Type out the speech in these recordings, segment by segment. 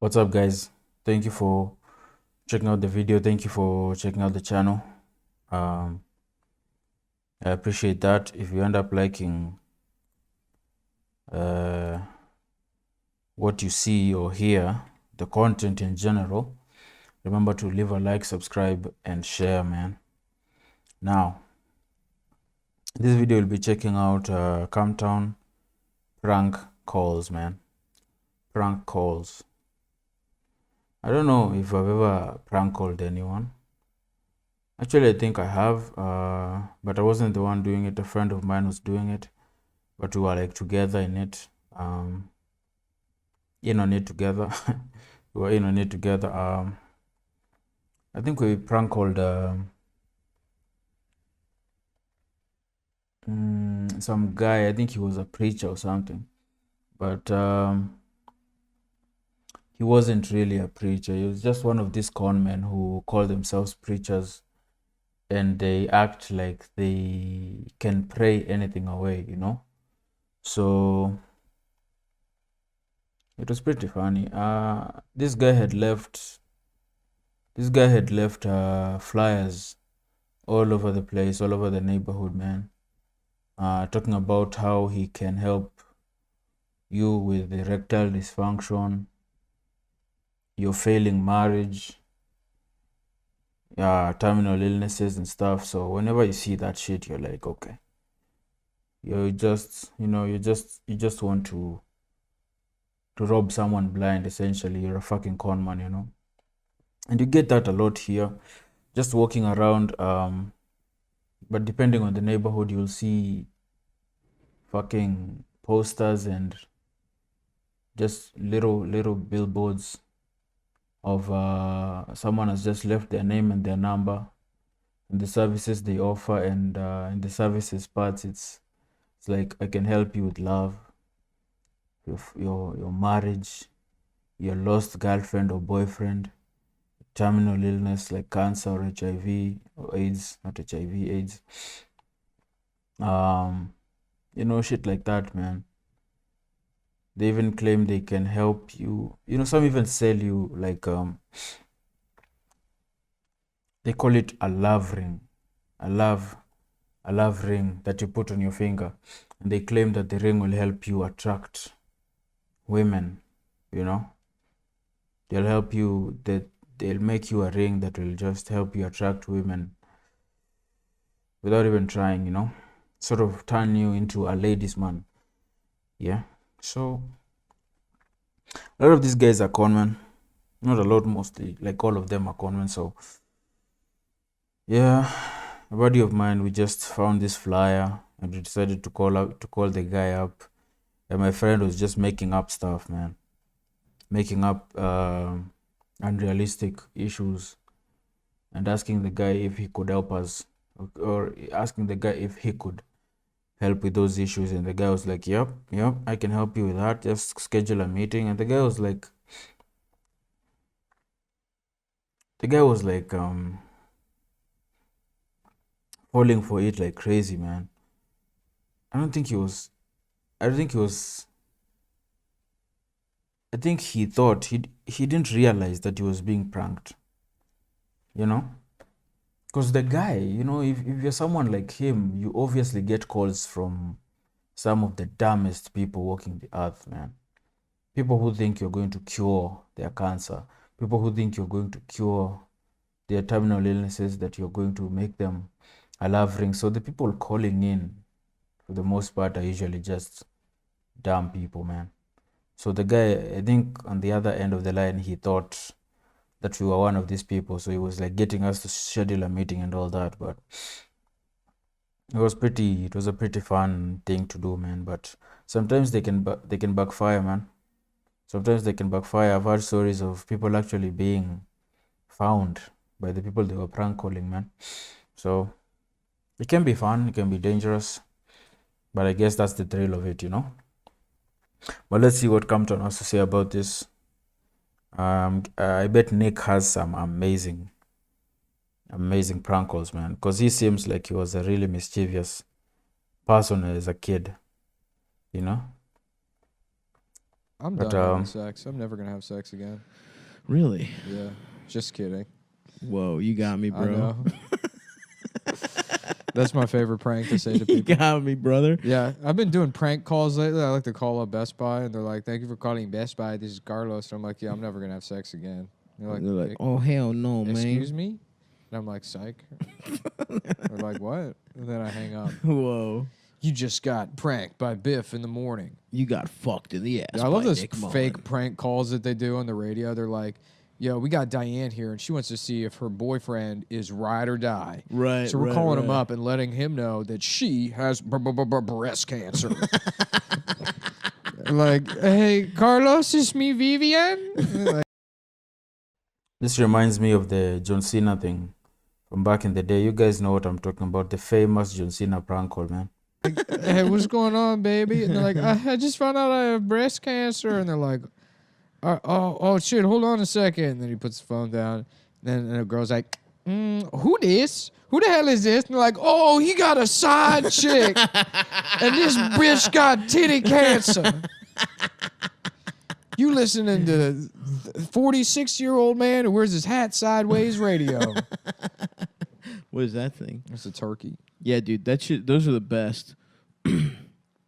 What's up, guys? Thank you for checking out the video. Thank you for checking out the channel. Um, I appreciate that. If you end up liking uh, what you see or hear, the content in general, remember to leave a like, subscribe, and share, man. Now, this video will be checking out Camptown prank calls, man. Prank calls. I don't know if I've ever prank called anyone. Actually, I think I have, but I wasn't the one doing it. A friend of mine was doing it, but we were like together in it, in on it together. We were in on it together. I think we prank called some guy. I think he was a preacher or something, but he wasn't really a preacher. He was just one of these con men who call themselves preachers, and they act like they can pray anything away, you know. So it was pretty funny. This guy had left. This guy had left flyers all over the place, all over the neighborhood, man. Talking about how he can help you with erectile dysfunction, your failing marriage, terminal illnesses and stuff. So whenever you see that shit, you're like, okay, you just want to rob someone blind. Essentially, you're a fucking con man, you know. And you get that a lot here, just walking around. But depending on the neighborhood, you'll see fucking posters and just little billboards of someone has just left their name and their number and the services they offer, and in the services parts, it's like, I can help you with love, your marriage, your lost girlfriend or boyfriend, terminal illness like cancer or HIV or AIDS, not HIV, AIDS, shit like that, man. They even claim they can help you. Some even sell you like they call it a love ring, a love ring that you put on your finger, and they claim that the ring will help you attract women. You know, they'll help you. They'll make you a ring that will just help you attract women without even trying. Sort of turn you into a ladies' man. Yeah. So a lot of these guys are conmen. Not a lot, mostly. Like all of them are conmen. So yeah, a buddy of mine, we just found this flyer and we decided to call the guy up. And my friend was just making up stuff, man. Making up unrealistic issues and asking the guy if he could help us, or asking the guy if he could help with those issues. And the guy was like, yep, I can help you with that. Just schedule a meeting. And the guy was like, falling for it like crazy, man. I don't think he was. I don't think he was. I think he thought he didn't realize that he was being pranked. You know, because the guy, if you're someone like him, you obviously get calls from some of the dumbest people walking the earth, man. People who think you're going to cure their cancer. People who think you're going to cure their terminal illnesses, that you're going to make them a love ring. So the people calling in, for the most part, are usually just dumb people, man. So the guy, I think on the other end of the line, he thought that we were one of these people. So he was like getting us to schedule a meeting and all that. But it was a pretty fun thing to do, man. But sometimes they can backfire, man. Sometimes they can backfire. I've heard stories of people actually being found by the people they were prank calling, man. So it can be fun, it can be dangerous, but I guess that's the thrill of it, But let's see what Campton has to say about this. I bet Nick has some amazing prank calls, man, because he seems like he was a really mischievous person as a kid, you know. I'm But done having sex. I'm never gonna have sex again. Really? Yeah, just kidding. Whoa, you got me, bro. I know. That's my favorite prank to say to You people. got me, brother. Yeah, I've been doing prank calls lately. I like to call up Best Buy, and they're like, "Thank you for calling Best Buy. This is Carlos." And I'm like, "Yeah, I'm never gonna have sex again." And They're like, oh hell no, man. "Excuse me?" And I'm like, "Psych." They're like, "What?" And then I hang up. Whoa. You just got pranked by Biff in the morning. You got fucked in the ass. Yeah, I love by those Nick fake Mullen. prank calls that they do on the radio. They're like, "Yo, we got Diane here, and she wants to see if her boyfriend is ride or die." Right. So we're calling him right. up and letting him know that she has breast cancer. Like, "Hey, Carlos, it's me, Vivian." Like, this reminds me of the John Cena thing from back in the day. You guys know what I'm talking about. The famous John Cena prank call, man. "Hey, what's going on, baby?" And they're like, I just found out I have breast cancer." And they're like, oh, shit, hold on a second. And then he puts the phone down. And the girl's like, who this? Who the hell is this? And they're like, "Oh, he got a side chick. And this bitch got titty cancer." You listening to 46-year-old man who wears his hat sideways radio. What is that thing? It's a turkey. Yeah, dude, that shit. Those are the best.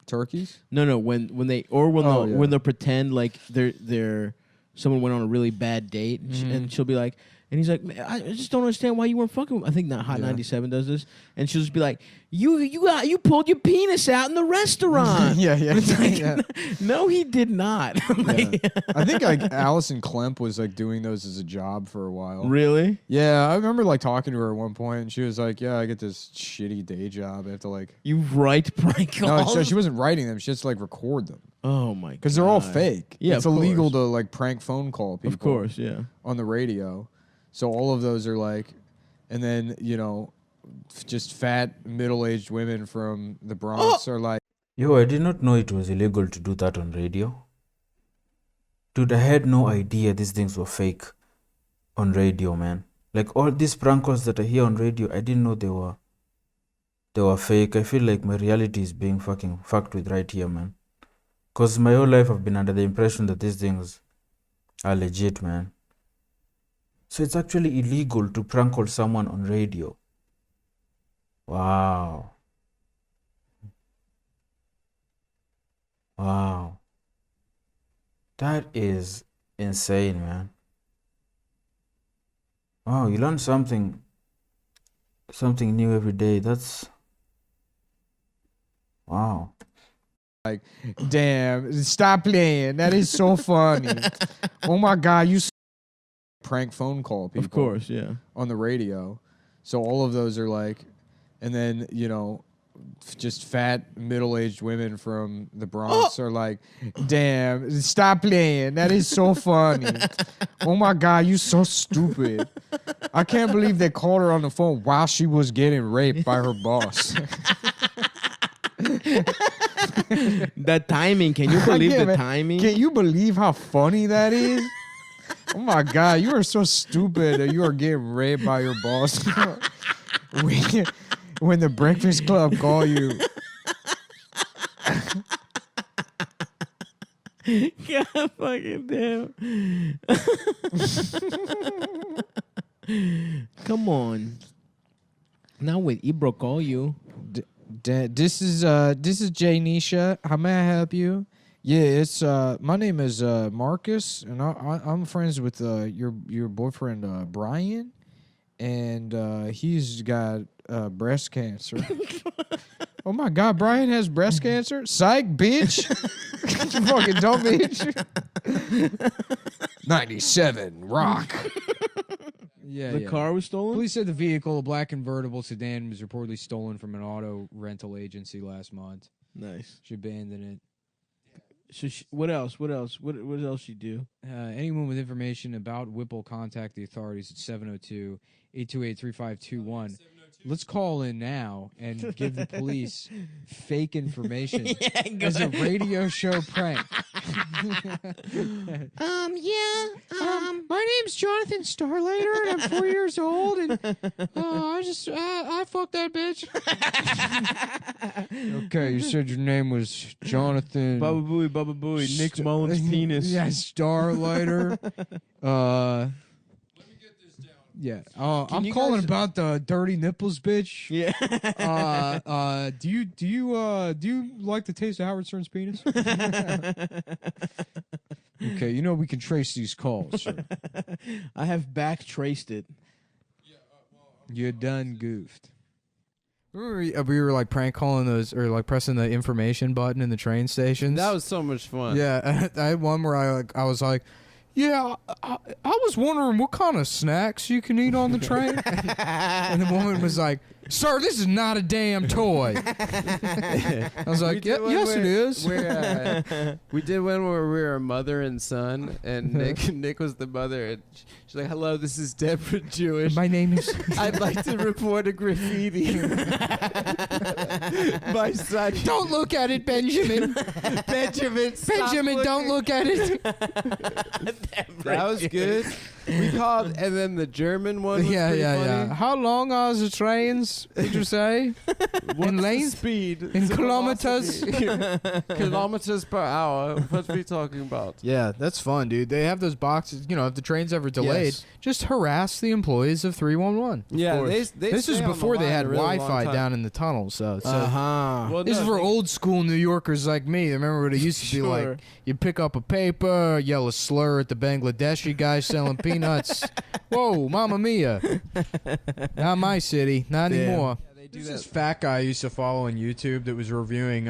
Turkeys? No, when they when they'll pretend like they're someone went on a really bad date and she'll be like, and he's like, "Man, I just don't understand why you weren't fucking with." I think that Hot 97 does this, and she'll just be like, you pulled your penis out in the restaurant." Yeah. It's like, Yeah. No, he did not. Like, I think like Allison Klemp was like doing those as a job for a while. Really? Yeah, I remember like talking to her at one point, and she was like, "Yeah, I get this shitty day job. I have to like." You write prank calls? No, she wasn't writing them. She just like record them Oh my god! because they're all fake. Yeah, it's of illegal course. to like prank phone call people. Of course, yeah. On the radio, so all of those are like, and then just fat middle-aged women from the Bronx are like, Yo, I did not know it was illegal to do that on radio. Dude, I had no idea these things were fake on radio, man. Like all these prank calls that I hear on radio, I didn't know they were fake. I feel like my reality is being fucking fucked with right here, man. Cause my whole life I've been under the impression that these things are legit, man. So it's actually illegal to prank call someone on radio. Wow. Wow. That is insane, man. Wow, you learn something new every day. That's wow. "Damn, stop playing. That is so funny. Oh my God, you prank phone call people." Of course, yeah. On the radio. So all of those are like, and then, just fat middle-aged women from the Bronx are like, "Damn, stop playing. That is so funny. Oh my God, you so stupid. I can't believe they called her on the phone while she was getting raped by her boss." The timing. Can you believe the man. timing? Can you believe how funny that is? Oh my God, you are so stupid that you are getting raped by your boss. when the Breakfast Club call you. God fucking damn. Come on. Now with Ibro call you. This is Jay Nisha. How may I help you? Yeah, it's my name is Marcus, and I'm friends with your boyfriend Brian, and he's got breast cancer. Oh my God, Brian has breast cancer? Psych, bitch. Fucking dumb bitch. 97 rock. Yeah, The car was stolen? Police said the vehicle, a black convertible sedan, was reportedly stolen from an auto rental agency last month. Nice. She abandoned it. So what else? What else she do? Anyone with information about Whipple, contact the authorities at 702-828-3521. Let's call in now and give the police fake information as a radio show prank. My name's Jonathan Starlighter, and I'm 4 years old, and I fucked that bitch. Okay, you said your name was Jonathan. Baba Booey, Nick Mullins' penis. Yeah, Starlighter. Yeah. I'm you calling guys- about the dirty nipples, bitch. Yeah. Do you like the taste of Howard Stern's penis? Okay, you know we can trace these calls. Sir. I have back traced it. You done goofed. Remember we were like prank calling those, or like pressing the information button in the train stations. That was so much fun. Yeah, I had one where I was like, yeah, I was wondering what kind of snacks you can eat on the train. And the woman was like, sir, this is not a damn toy. I was like, yes, it is. We did one where we were a mother and son, and Nick was the mother, and she's like, hello, this is Deborah Jewish. My name is... I'd like to report a graffiti. My son. Don't look at it, Benjamin. Benjamin, Don't look at it. That was good. We called, and then the German one was pretty funny. How long are the trains, did you say? What's the length? speed? In The kilometers? velocity. Kilometers per hour. What are we talking about? Yeah, that's fun, dude. They have those boxes, you know, if the train's ever delayed, Yes. just harass the employees of 311. Yeah, they This stay is on the before they line had a really long Wi-Fi time. down in the tunnel, so Well, this is no, for old school New Yorkers like me. Remember what it used to be Sure. like? You pick up a paper, yell a slur at the Bangladeshi guy selling peanuts. Whoa, Mamma Mia. Not my city. Not anymore. There's this fat guy I used to follow on YouTube that was reviewing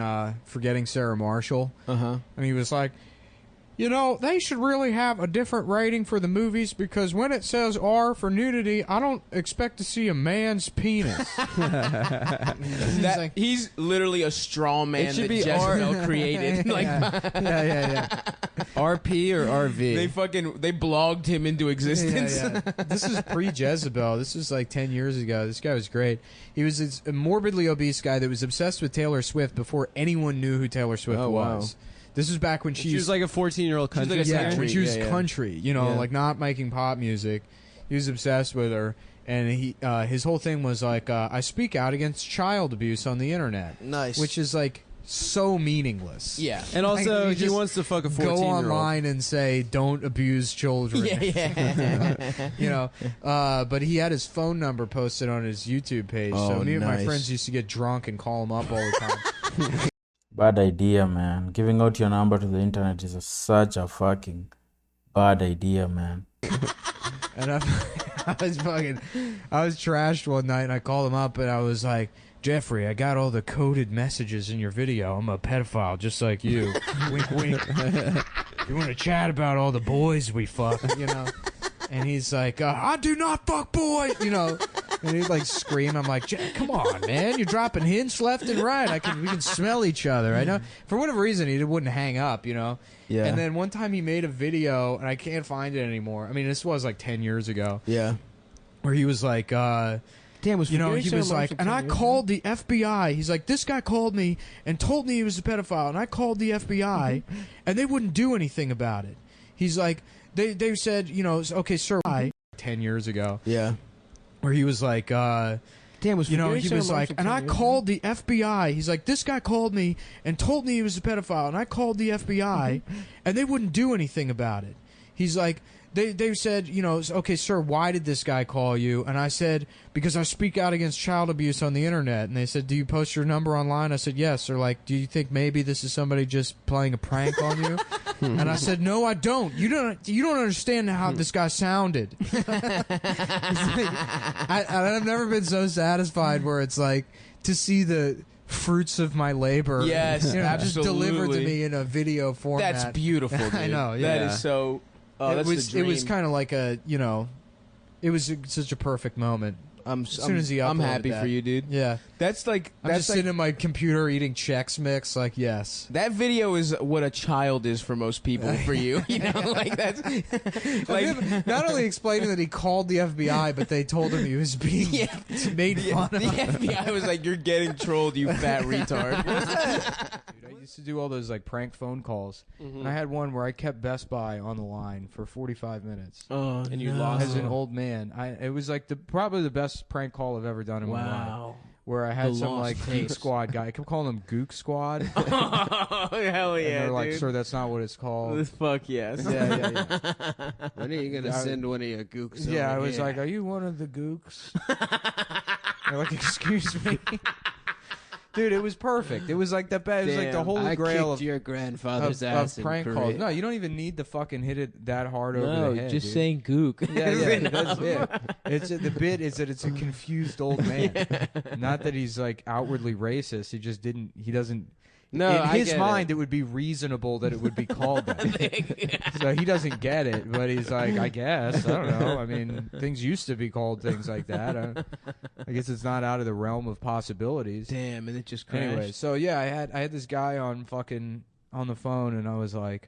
Forgetting Sarah Marshall. Uh-huh. And he was like, you know, they should really have a different rating for the movies because when it says R for nudity, I don't expect to see a man's penis. He's literally a straw man It should that be Jezebel created. Like yeah. RP or RV? they blogged him into existence. This is pre-Jezebel. This was like 10 years ago. This guy was great. He was a morbidly obese guy that was obsessed with Taylor Swift before anyone knew who Taylor Swift Oh, wow. was. This was back when She was like a 14-year-old country like a singer. yeah, when country, she was yeah. country, you know, Yeah. like not making pop music. He was obsessed with her, and he his whole thing was like, I speak out against child abuse on the internet, Nice. which is like so meaningless. Yeah. And also, Like, he just wants to fuck a 14-year-old. Go online and say, don't abuse children. You know, but he had his phone number posted on his YouTube page, so Oh, me and my nice. friends used to get drunk and call him up all the time. Bad idea, man. Giving out your number to the internet is such a fucking bad idea, man. And I was trashed one night, and I called him up, and I was like, Jeffrey, I got all the coded messages in your video. I'm a pedophile just like you. Wink, wink. You want to chat about all the boys we fuck, you know? And he's like, I do not fuck boys, you know? And he'd like scream. I'm like, Jack, come on, man. You're dropping hints left and right. We can smell each other. I know. For whatever reason, he wouldn't hang up, you know? Yeah. And then one time he made a video, and I can't find it anymore. I mean, this was like 10 years ago, Yeah. where he was like, Damn, was you know, Forgetting he Sarah was like, Marshall and 10 I years called the FBI. He's like, this guy called me and told me he was a pedophile, and I called the FBI, and they wouldn't do anything about it. He's like, they said, you know, okay, sir, 10 years ago, Yeah. where he was like, Damn, was you know, Forgetting he Sarah was like, Marshall and 10 I years called the FBI. He's like, this guy called me and told me he was a pedophile, and I called the FBI, and they wouldn't do anything about it. He's like, they said, you know, okay, sir, why did this guy call you? And I said, because I speak out against child abuse on the internet. And they said, do you post your number online? I said, yes. They're like, do you think maybe this is somebody just playing a prank on you? And I said, no, I don't. You don't understand how this guy sounded. I've never been so satisfied where it's like to see the fruits of my labor. Yes, you know, just delivered to absolutely. me in a video format. That's beautiful, dude. I know, yeah. That is so... Oh, it that's was the dream. kind of like a, you know, it was such a perfect moment. I'm soon as he I'm uploaded happy that. for you, dude. Yeah, That's like... I'm That's just like sitting in my computer eating Chex Mix. Like, yes, that video is what a child is for most people. For you, you know, like that's like not only explaining that he called the FBI, but they told him he was being made fun the of. FBI was like, "You're getting trolled, you fat retard." Dude, I used used to do all those like prank phone calls, Mm-hmm. and I had one where I kept Best Buy on the line for 45 minutes. Oh, And you lost As an old man, it was like probably the best prank call I've ever done in my life. Wow. Where I had The some lost like Geek tapes. Squad guy. I kept calling them Gook Squad. Oh, hell And yeah, they're like, dude. sir, that's not what it's called. Fuck yes. Yeah. When are you gonna send one of your gooks? Yeah, I over was here? like, are you one of the Gooks? They're like, excuse me. Dude, it was perfect. It was like the best. It was like the Damn, holy I grail kicked your grandfather's of ass in prank calls. Korea. No, you don't even need to fucking hit it that hard over No, the head. just dude. saying gook. Yeah, is yeah, enough. that's it. It's the bit is that it's a confused old man. Not that he's like outwardly racist. He just didn't. He doesn't. No, in I his get mind, it. it would be reasonable that it would be called that. So he doesn't get it, but he's like, I guess. I don't know. I mean, things used to be called things like that. I guess it's not out of the realm of possibilities. Damn, and it just crashed. Anyway, so yeah, I had this guy on the phone, and I was like,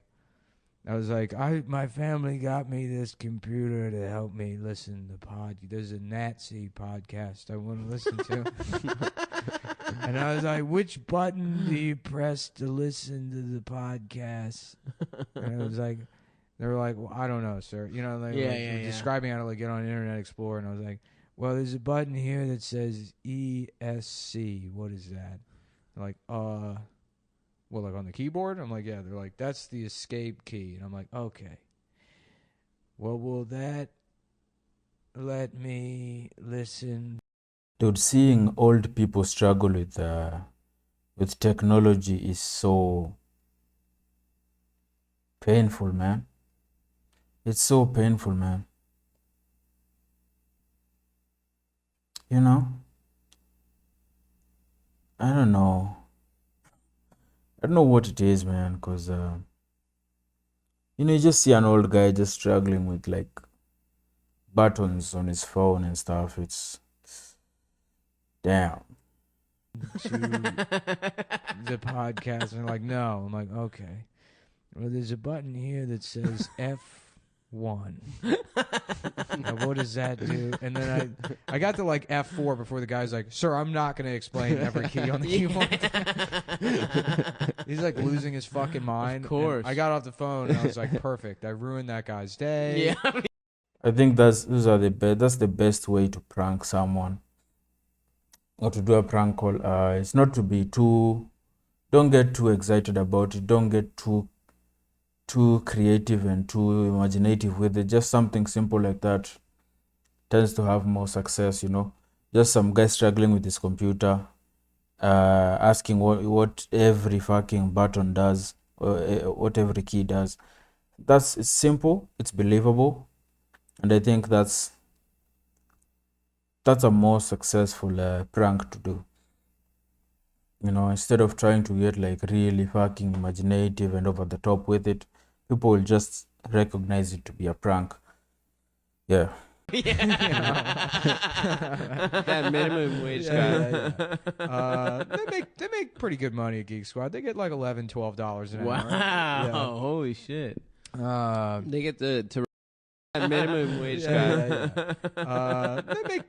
my family got me this computer to help me listen to There's a Nazi podcast I want to listen to. And I was like, which button do you press to listen to the podcast? And I was like, they were like, well, I don't know, sir. You know, like, describing how to like get on Internet Explorer, and I was like, well, there's a button here that says ESC. What is that? They're like, well, like on the keyboard? I'm like, yeah. They're like, that's the escape key. And I'm like, okay. Well, will that let me listen? Dude, seeing old people struggle with technology is so painful, man. It's so painful, man. You know? I don't know. I don't know what it is, man, because, you just see an old guy just struggling with, like, buttons on his phone and stuff. It's damn. To the podcast, and they're like, no. I'm like, okay. Well, there's a button here that says F1. Now, what does that do? And then I got to like F4 before the guy's like, sir, I'm not going to explain every key on the keyboard. He's like losing his fucking mind. Of course. And I got off the phone and I was like, perfect. I ruined that guy's day. Yeah. I think that's the best way to prank someone, or to do a prank call. It's not to be don't get too excited about it. Don't get too creative and too imaginative with it. Just something simple like that tends to have more success. Just some guy struggling with his computer, asking what every fucking button does, or what every key does. It's simple, it's believable, and I think that's a more successful prank to do. Instead of trying to get like really fucking imaginative and over the top with it, people will just recognize it to be a prank. Yeah. That minimum wage guy. They make pretty good money at Geek Squad. They get like $11, $12 an hour. Wow. Holy shit. They get to that minimum wage guy.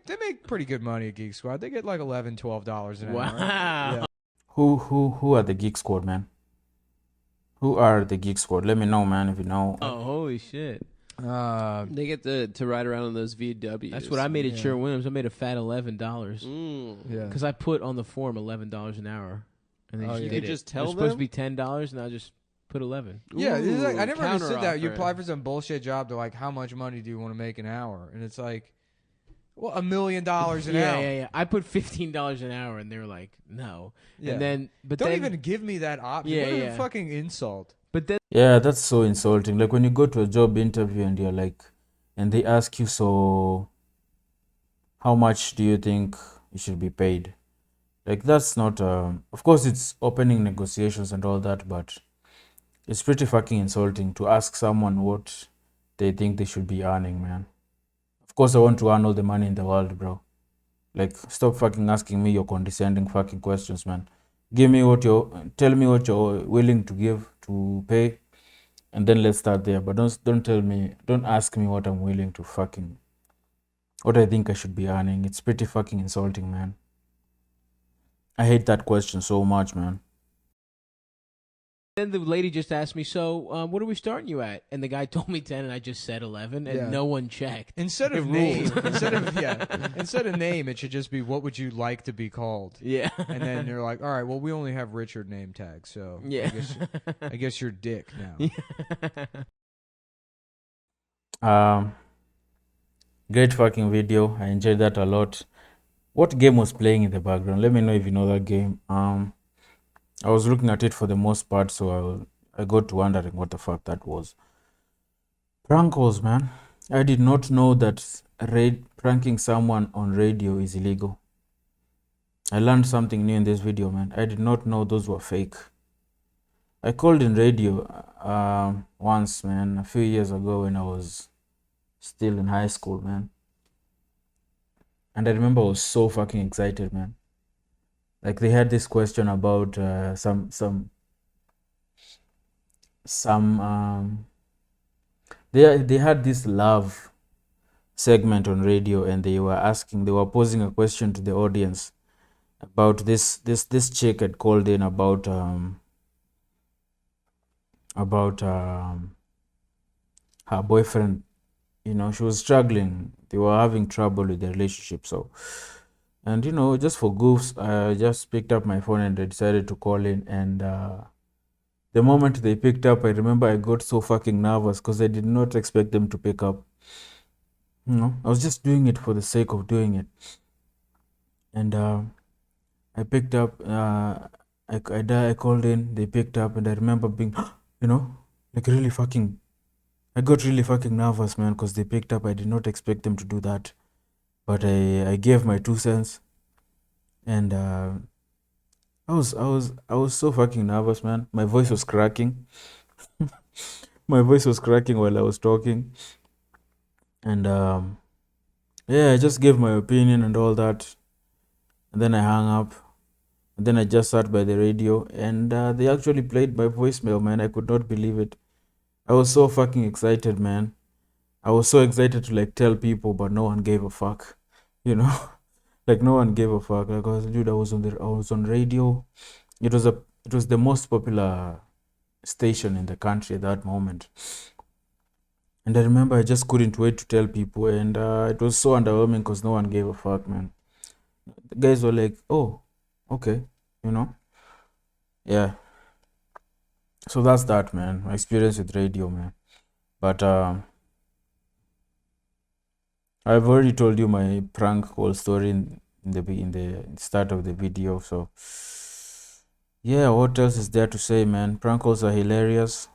They make pretty good money at Geek Squad. They get like $11, $12 an hour. Wow. Yeah. Who are the Geek Squad, man? Who are the Geek Squad? Let me know, man, if you know. Oh, holy shit. They get to ride around on those VWs. That's what I made at Sherwin Williams. I made a fat $11. Yeah. Because I put on the form $11 an hour. And they Oh, just yeah. did You could it. just tell It was supposed to them? be $10, and I just put 11. Yeah, it's like, I never counter understood that. You offer. apply for some bullshit job. They're like, how much money do you want to make an hour? And it's like, well, $1 million an hour. Yeah. I put $15 an hour, and they were like, no. Yeah. And then, but Don't then, even give me that option. Yeah, What a yeah. fucking insult. but then, Yeah, that's so insulting. Like when you go to a job interview and you're like, and they ask you, so how much do you think you should be paid? Like that's not, of course it's opening negotiations and all that, but it's pretty fucking insulting to ask someone what they think they should be earning, man. Of course I want to earn all the money in the world, bro. Like, stop fucking asking me your condescending fucking questions, man. Tell me what you're willing to give to pay, and then let's start there. But don't ask me what I'm willing to what I think I should be earning. It's pretty fucking insulting, man. I hate that question so much, man. Then the lady just asked me, so what are we starting you at? And the guy told me 10, and I just said 11, and Yeah. no one checked. Instead of It name, ruled. instead of name, it should just be what would you like to be called? Yeah. And then you're like, all right, well, we only have Richard name tag, so Yeah. I guess you're Dick now. Great fucking video. I enjoyed that a lot. What game was playing in the background? Let me know if you know that game. I was looking at it for the most part, so I got to wondering what the fuck that was. Prank calls, man. I did not know that pranking someone on radio is illegal. I learned something new in this video, man. I did not know those were fake. I called in radio once, man, a few years ago when I was still in high school, man. And I remember I was so fucking excited, man. Like they had this question about they had this love segment on radio, and they were posing a question to the audience about this chick had called in about her boyfriend. You know, she was struggling. They were having trouble with the relationship. So, and you know, just for goofs, I just picked up my phone and I decided to call in. And the moment they picked up, I remember I got so fucking nervous because I did not expect them to pick up. You know, I was just doing it for the sake of doing it. And I picked up. I called in. They picked up, and I remember being, you know, like really fucking. I got really fucking nervous, man, because they picked up. I did not expect them to do that, but I gave my 2 cents, and I was so fucking nervous, man. My voice was cracking. My voice was cracking while I was talking, and yeah, I just gave my opinion and all that, and then I hung up, and then I just sat by the radio, and they actually played my voicemail, man. I could not believe it. I was so fucking excited, man. I was so excited to like tell people, but no one gave a fuck. You know, like no one gave a fuck. Like dude, I was on radio. It was the most popular station in the country at that moment. And I remember I just couldn't wait to tell people, and it was so underwhelming because no one gave a fuck, man. The guys were like, "Oh, okay," you know. Yeah. So that's that, man. My experience with radio, man. But I've already told you my prank call story in the start of the video. So yeah, what else is there to say, man? Prank calls are hilarious.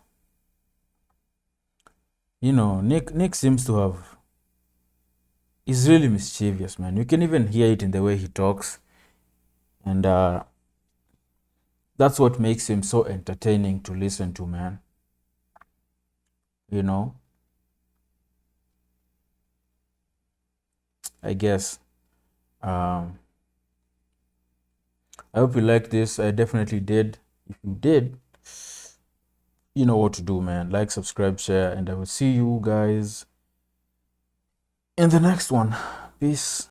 You know, Nick seems to have. He's really mischievous, man. You can even hear it in the way he talks, and that's what makes him so entertaining to listen to, man. You know, I guess. I hope you liked this. I definitely did. If you did, you know what to do, man. Like, subscribe, share, and I will see you guys in the next one. Peace.